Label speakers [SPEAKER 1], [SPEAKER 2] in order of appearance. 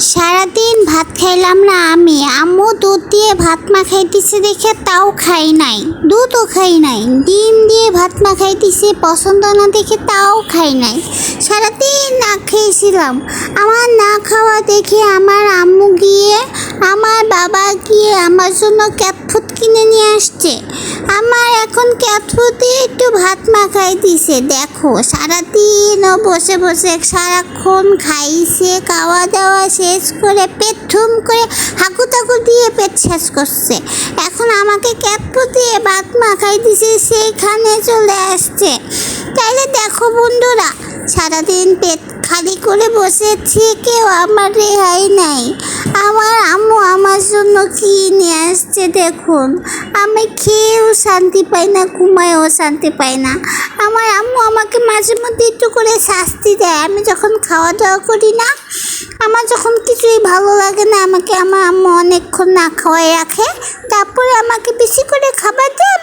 [SPEAKER 1] সারাদিন ভাত খাইলাম না আমি। আম্মু দুধ দিয়ে ভাত মাখাইতেছে দেখে তাও খাই নাই, দুধও খাই নাই। ডিম দিয়ে ভাত মাখাইতেছে পছন্দ না দেখে তাও খাই নাই। সারাদিন না খেয়েছিলাম। আমার না খাওয়া দেখে আমার আম্মু গিয়ে, আমার বাবা গিয়ে আমার জন্য ক্যাট ফুড কিনে নিয়ে আসছে। আমার এখন ক্যাট ফুড দিয়ে একটু ভাত মাখাই দিছে। দেখো সারাদিনও বসে বসে সারাক্ষণ খাইছে, খাওয়া দাওয়া শেষ করে পেট ঠুম করে হাঁকু দিয়ে পেট শেষ করছে। এখন আমাকে ক্যাট ফুড দিয়ে ভাত মাখাই দিছে, সেইখানে চলে আসছে। তাইলে দেখো বন্ধুরা, সারাদিন পেট খালি করে বসেছি, কেউ আমার রেহাই নাই। আমার আম্মু আমার জন্য কি নিয়ে আসছে দেখুন। আমি খেয়েও শান্তি পাই না, ঘুমায়ও শান্তি পাই না। আমার আম্মু আমাকে মাঝে মধ্যে একটু করে শাস্তি দেয়। আমি যখন খাওয়া দাওয়া করি না, আমার যখন কিছুই ভালো লাগে না, আমাকে আমার আম্মু অনেকক্ষণ না খাওয়াই রাখে। তারপরে আমাকে বেশি করে খাবার দেয়,